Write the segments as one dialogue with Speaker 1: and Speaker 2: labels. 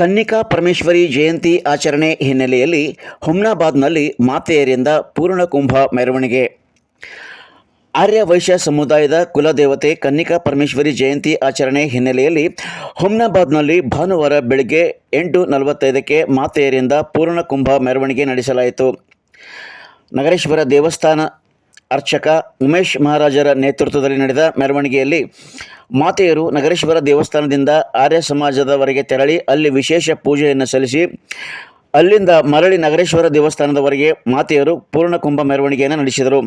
Speaker 1: ಕನ್ನಿಕಾ ಪರಮೇಶ್ವರಿ ಜಯಂತಿ ಆಚರಣೆ ಹಿನ್ನೆಲೆಯಲ್ಲಿ ಹುಮ್ನಾಬಾದ್ನಲ್ಲಿ ಮಾತೆಯರಿಂದ ಪೂರ್ಣಕುಂಭ ಮೆರವಣಿಗೆ. ಆರ್ಯ ವೈಶ್ಯ ಸಮುದಾಯದ ಕುಲದೇವತೆ ಕನ್ನಿಕಾ ಪರಮೇಶ್ವರಿ ಜಯಂತಿ ಆಚರಣೆ ಹಿನ್ನೆಲೆಯಲ್ಲಿ ಹುಮ್ನಾಬಾದ್ನಲ್ಲಿ ಭಾನುವಾರ ಬೆಳಗ್ಗೆ 8:45ಕ್ಕೆ ಮಾತೆಯರಿಂದ ಪೂರ್ಣಕುಂಭ ಮೆರವಣಿಗೆ ನಡೆಸಲಾಯಿತು. ನಗರೇಶ್ವರ ದೇವಸ್ಥಾನ ಅರ್ಚಕ ಉಮೇಶ್ ಮಹಾರಾಜರ ನೇತೃತ್ವದಲ್ಲಿ ನಡೆದ ಮೆರವಣಿಗೆಯಲ್ಲಿ ಮಾತೆಯರು ನಗರೇಶ್ವರ ದೇವಸ್ಥಾನದಿಂದ ಆರ್ಯ ಸಮಾಜದವರೆಗೆ ತೆರಳಿ ಅಲ್ಲಿ ವಿಶೇಷ ಪೂಜೆಯನ್ನು ಸಲ್ಲಿಸಿ ಅಲ್ಲಿಂದ ಮರಳಿ ನಗರೇಶ್ವರ ದೇವಸ್ಥಾನದವರೆಗೆ ಮಾತೆಯರು ಪೂರ್ಣಕುಂಭ ಮೆರವಣಿಗೆಯನ್ನು ನಡೆಸಿದರು.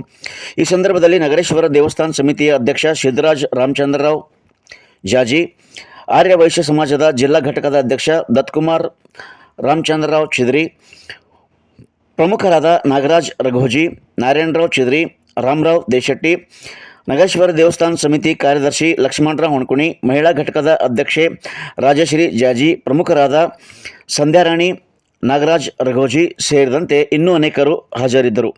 Speaker 1: ಈ ಸಂದರ್ಭದಲ್ಲಿ ನಗರೇಶ್ವರ ದೇವಸ್ಥಾನ ಸಮಿತಿಯ ಅಧ್ಯಕ್ಷ ಸಿದ್ದರಾಜ್ ರಾಮಚಂದ್ರರಾವ್ ಜಾಜಿ, ಆರ್ಯ ವೈಶ್ಯ ಸಮಾಜದ ಜಿಲ್ಲಾ ಘಟಕದ ಅಧ್ಯಕ್ಷ ದತ್ಕುಮಾರ್ ರಾಮಚಂದ್ರರಾವ್ ಚಿದ್ರಿ, ಪ್ರಮುಖರಾದ ನಾಗರಾಜ್ ರಘೋಜಿ, ನಾರಾಯಣರಾವ್ ಚಿದ್ರಿ, ರಾಮರಾವ್ ದೇಶೆಟ್ಟಿ, ನಗರೇಶ್ವರ ದೇವಸ್ಥಾನ ಸಮಿತಿ ಕಾರ್ಯದರ್ಶಿ ಲಕ್ಷ್ಮಣರಾವ್ ಹೊಣಕುಣಿ, ಮಹಿಳಾ ಘಟಕದ ಅಧ್ಯಕ್ಷೆ ರಾಜಶ್ರೀ ಜಾಜಿ, ಪ್ರಮುಖರಾದ ಸಂಧ್ಯಾರಾಣಿ, ನಾಗರಾಜ್ ರಘೋಜಿ ಸೇರಿದಂತೆ ಇನ್ನೂ ಅನೇಕರು ಹಾಜರಿದ್ದರು.